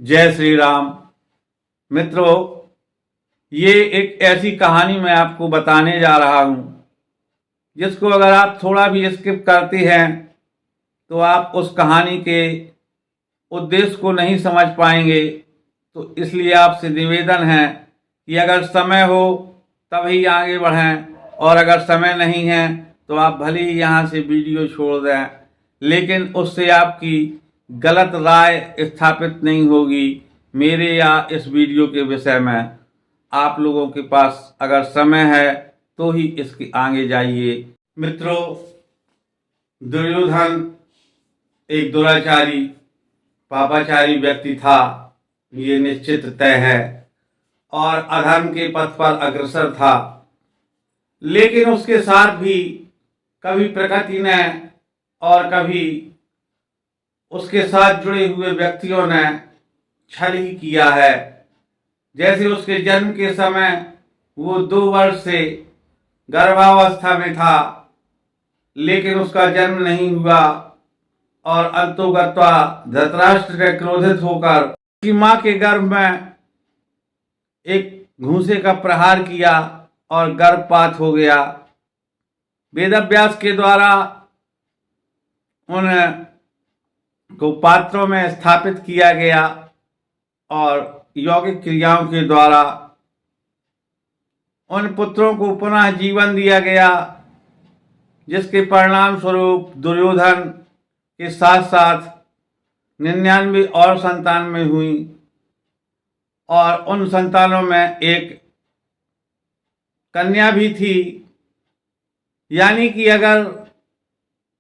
जय श्री राम। मित्रों, ये एक ऐसी कहानी मैं आपको बताने जा रहा हूँ जिसको अगर आप थोड़ा भी स्किप करते हैं तो आप उस कहानी के उद्देश्य को नहीं समझ पाएंगे। तो इसलिए आपसे निवेदन है कि अगर समय हो तभी आगे बढ़ें, और अगर समय नहीं है तो आप भले ही यहाँ से वीडियो छोड़ दें, लेकिन उससे आपकी गलत राय स्थापित नहीं होगी मेरे या इस वीडियो के विषय में। आप लोगों के पास अगर समय है तो ही इसके आगे जाइए। मित्रों, दुर्योधन एक दुराचारी पापाचारी व्यक्ति था, ये निश्चित तय है, और अधर्म के पथ पर अग्रसर था। लेकिन उसके साथ भी कभी प्रकृति ने और कभी उसके साथ जुड़े हुए व्यक्तियों ने छल ही किया है। जैसे उसके जन्म के समय वो 2 वर्ष से गर्भावस्था में था, लेकिन उसका जन्म नहीं हुआ, और अंतोगत्वा धृतराष्ट्र ने क्रोधित होकर उसकी मां के गर्भ में एक घूंसे का प्रहार किया और गर्भपात हो गया। वेदव्यास के द्वारा उन को पात्रों में स्थापित किया गया और यौगिक क्रियाओं के द्वारा उन पुत्रों को पुनः जीवन दिया गया, जिसके परिणाम स्वरूप दुर्योधन के साथ साथ 99 और संतान हुई, और उन संतानों में एक कन्या भी थी। यानी कि अगर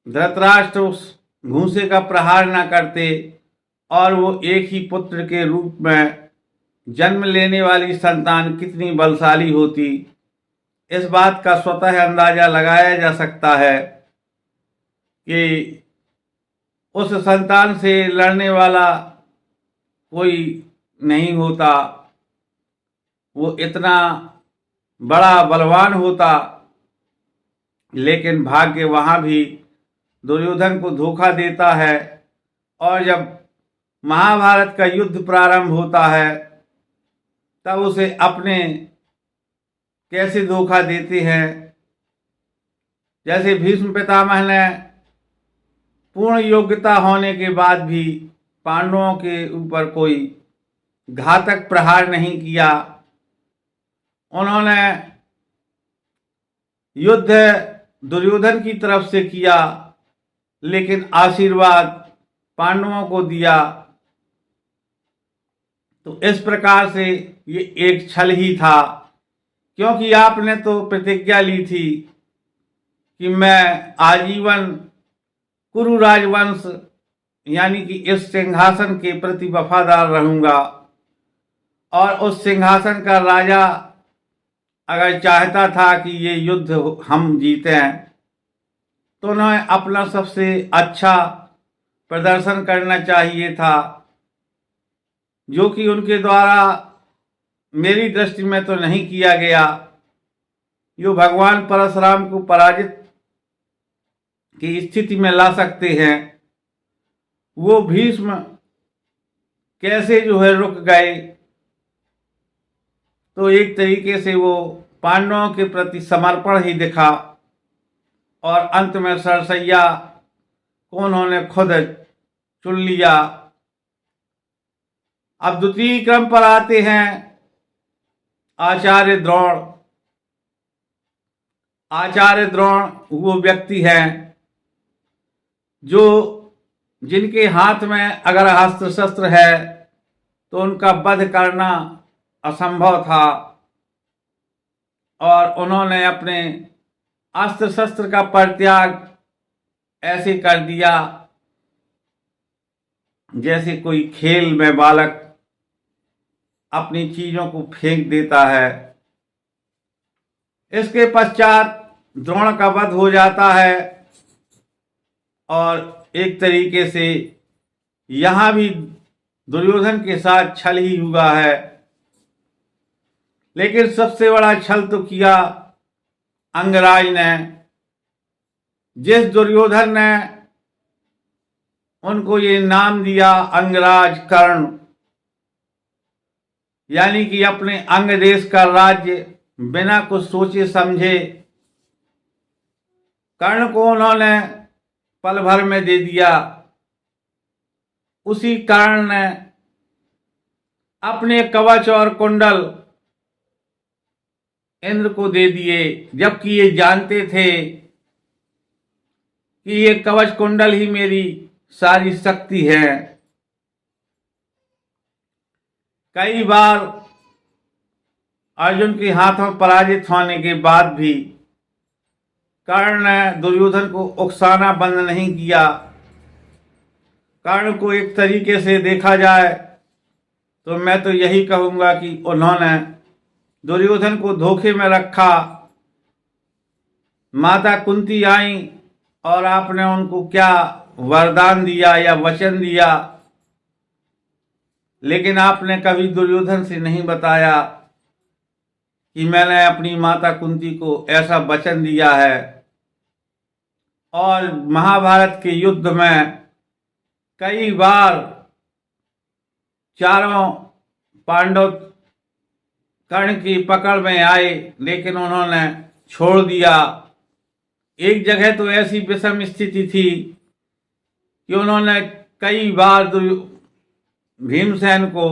धृतराष्ट्र उस घूंसे का प्रहार न करते और वो एक ही पुत्र के रूप में जन्म लेने वाली संतान कितनी बलशाली होती, इस बात का स्वतः अंदाजा लगाया जा सकता है कि उस संतान से लड़ने वाला कोई नहीं होता, वो इतना बड़ा बलवान होता। लेकिन भाग्य वहाँ भी दुर्योधन को धोखा देता है, और जब महाभारत का युद्ध प्रारंभ होता है तब उसे अपने कैसे धोखा देते हैं। जैसे भीष्म पितामह ने पूर्ण योग्यता होने के बाद भी पांडवों के ऊपर कोई घातक प्रहार नहीं किया। उन्होंने युद्ध दुर्योधन की तरफ से किया, लेकिन आशीर्वाद पांडवों को दिया। तो इस प्रकार से ये एक छल ही था, क्योंकि आपने तो प्रतिज्ञा ली थी कि मैं आजीवन कुरु राजवंश यानी कि इस सिंहासन के प्रति वफादार रहूंगा, और उस सिंहासन का राजा अगर चाहता था कि ये युद्ध हम जीतें तो उन्हें अपना सबसे अच्छा प्रदर्शन करना चाहिए था, जो कि उनके द्वारा मेरी दृष्टि में तो नहीं किया गया। जो भगवान परशुराम को पराजित की स्थिति में ला सकते हैं, वो भीष्म कैसे रुक गए। तो एक तरीके से वो पांडवों के प्रति समर्पण ही दिखा, और अंत में सरसैया को उन्होंने खुद चुन लिया। अब द्वितीय क्रम पर आते हैं आचार्य द्रोण। आचार्य द्रोण वो व्यक्ति हैं जो जिनके हाथ में अगर अस्त्र शस्त्र है तो उनका वध करना असंभव था, और उन्होंने अपने अस्त्र शस्त्र का परित्याग ऐसे कर दिया जैसे कोई खेल में बालक अपनी चीजों को फेंक देता है। इसके पश्चात द्रोण का वध हो जाता है, और एक तरीके से यहां भी दुर्योधन के साथ छल ही हुआ है। लेकिन सबसे बड़ा छल तो किया अंगराज ने। जिस दुर्योधन ने उनको ये नाम दिया अंगराज कर्ण, यानी कि अपने अंग देश का राज्य बिना कुछ सोचे समझे कर्ण को उन्होंने पल भर में दे दिया। उसी कर्ण ने अपने कवच और कुंडल इंद्र को दे दिए, जबकि ये जानते थे कि ये कवच कुंडल ही मेरी सारी शक्ति है। कई बार अर्जुन के हाथों पराजित होने के बाद भी कर्ण ने दुर्योधन को उकसाना बंद नहीं किया। कर्ण को एक तरीके से देखा जाए तो मैं तो यही कहूँगा कि उन्होंने दुर्योधन को धोखे में रखा। माता कुंती आई और आपने उनको क्या वरदान दिया या वचन दिया, लेकिन आपने कभी दुर्योधन से नहीं बताया कि मैंने अपनी माता कुंती को ऐसा वचन दिया है। और महाभारत के युद्ध में कई बार चारों पांडव कर्ण की पकड़ में आए, लेकिन उन्होंने छोड़ दिया। एक जगह तो ऐसी विषम स्थिति थी कि उन्होंने कई बार भीमसेन को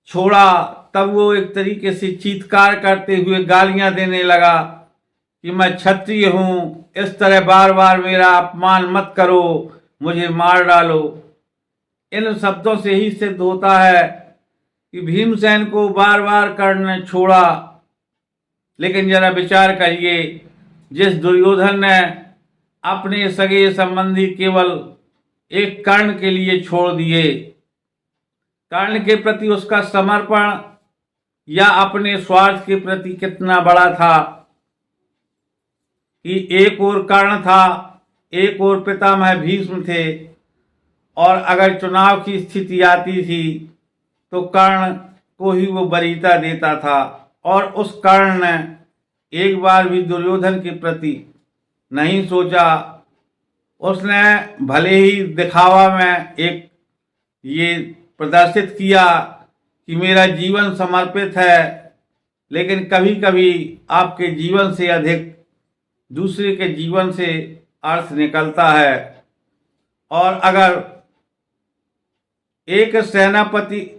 छोड़ा, तब वो एक तरीके से चीत्कार करते हुए गालियां देने लगा कि मैं क्षत्रिय हूं, इस तरह बार बार मेरा अपमान मत करो, मुझे मार डालो। इन शब्दों से ही सिद्ध होता है कि भीमसेन को बार बार कर्ण ने छोड़ा। लेकिन जरा विचार करिए, जिस दुर्योधन ने अपने सगे संबंधी केवल एक कर्ण के लिए छोड़ दिए, कर्ण के प्रति उसका समर्पण या अपने स्वार्थ के प्रति कितना बड़ा था कि एक और कर्ण था, एक और पितामह भीष्म थे, और अगर चुनाव की स्थिति आती थी तो कर्ण को ही वो वरीयता देता था। और उस कर्ण ने एक बार भी दुर्योधन के प्रति नहीं सोचा। उसने भले ही दिखावा में एक ये प्रदर्शित किया कि मेरा जीवन समर्पित है, लेकिन कभी कभी आपके जीवन से अधिक दूसरे के जीवन से अर्थ निकलता है। और अगर एक सेनापति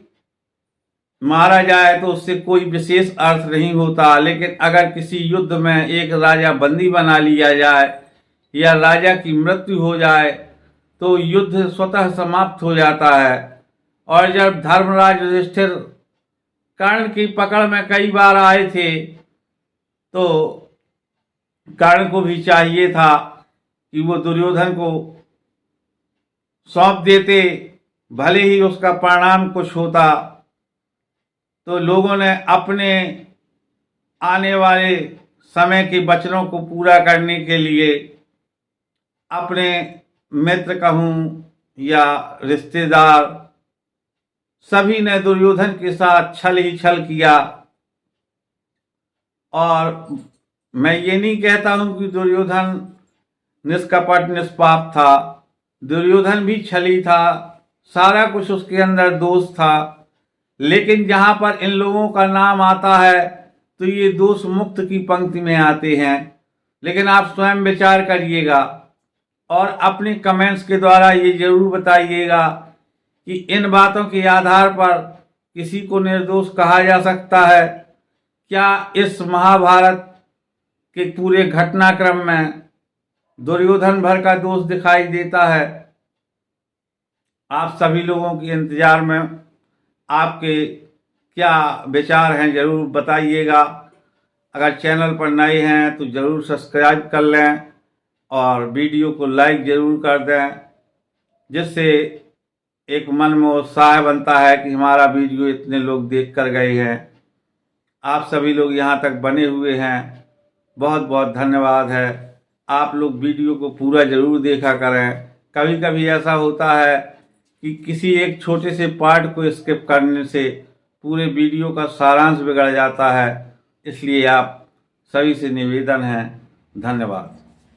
मारा जाए तो उससे कोई विशेष अर्थ नहीं होता, लेकिन अगर किसी युद्ध में एक राजा बंदी बना लिया जाए या राजा की मृत्यु हो जाए तो युद्ध स्वतः समाप्त हो जाता है। और जब धर्मराज युधिष्ठिर कर्ण की पकड़ में कई बार आए थे तो कर्ण को भी चाहिए था कि वो दुर्योधन को सौंप देते, भले ही उसका परिणाम कुछ होता। तो लोगों ने अपने आने वाले समय के वचनों को पूरा करने के लिए अपने मित्र कहूँ या रिश्तेदार, सभी ने दुर्योधन के साथ छल ही छल किया। और मैं ये नहीं कहता हूं कि दुर्योधन निष्कपट निष्पाप था, दुर्योधन भी छली था, सारा कुछ उसके अंदर दोष था। लेकिन जहां पर इन लोगों का नाम आता है तो ये दोष मुक्त की पंक्ति में आते हैं। लेकिन आप स्वयं विचार करिएगा और अपने कमेंट्स के द्वारा ये जरूर बताइएगा कि इन बातों के आधार पर किसी को निर्दोष कहा जा सकता है क्या? इस महाभारत के पूरे घटनाक्रम में दुर्योधन भर का दोष दिखाई देता है? आप सभी लोगों के इंतजार में आपके क्या विचार हैं जरूर बताइएगा। अगर चैनल पर नए हैं तो ज़रूर सब्सक्राइब कर लें और वीडियो को लाइक ज़रूर कर दें, जिससे एक मन में उत्साह बनता है कि हमारा वीडियो इतने लोग देख कर गए हैं। आप सभी लोग यहाँ तक बने हुए हैं, बहुत बहुत धन्यवाद है। आप लोग वीडियो को पूरा ज़रूर देखा करें। कभी कभी ऐसा होता है कि किसी एक छोटे से पार्ट को स्किप करने से पूरे वीडियो का सारांश बिगड़ जाता है। इसलिए आप सभी से निवेदन है, धन्यवाद।